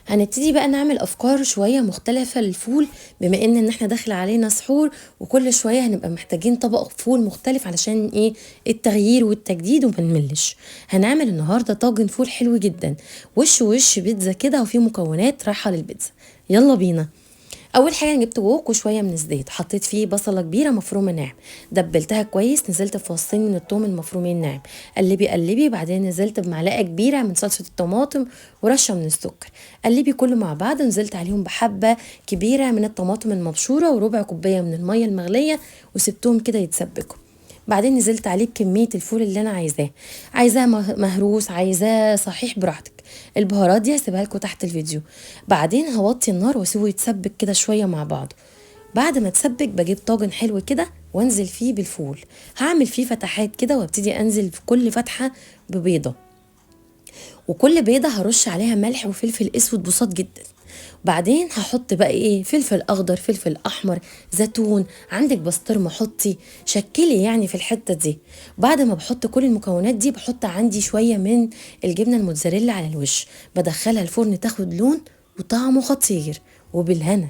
هنبتدي بقى نعمل افكار شويه مختلفه للفول، بما ان احنا داخل علينا سحور، وكل شويه هنبقى محتاجين طبق فول مختلف علشان ايه؟ التغيير والتجديد وما نملش. هنعمل النهارده طاجن فول حلو جدا، وش وش بيتزا كده، وفيه مكونات رايحه للبيتزا. يلا بينا. اول حاجه جبت ووك وشويه من الزيت، حطيت فيه بصله كبيره مفرومه ناعم، دبلتها كويس، نزلت بفصين من الثوم المفرومين ناعم، قلبي قلبي، بعدين نزلت بمعلقه كبيره من صلصه الطماطم ورشه من السكر، قلبي كله مع بعض، نزلت عليهم بحبه كبيره من الطماطم المبشوره وربع كوبايه من الميه المغليه، وسبتهم كده يتسبكوا. بعدين نزلت عليه بكمية الفول اللي انا عايزاه مهروس، عايزاه صحيح، براحتك. البهارات دي هسيبها لكم تحت الفيديو. بعدين هوطي النار واسيبه يتسبك كده شوية مع بعض. بعد ما تسبك بجيب طاجن حلو كده وانزل فيه بالفول. هعمل فيه فتحات كده وابتدي انزل في كل فتحة ببيضة، وكل بيضة هرش عليها ملح وفلفل اسود بساط جدا. بعدين هحط بقى ايه؟ فلفل اخضر، فلفل احمر، زيتون، عندك بسطرمه حطي، شكلي يعني في الحته دي. بعد ما بحط كل المكونات دي بحط عندي شويه من الجبنه الموتزاريلا على الوش، بدخلها الفرن تاخد لون وطعمه خطير. وبالهنا.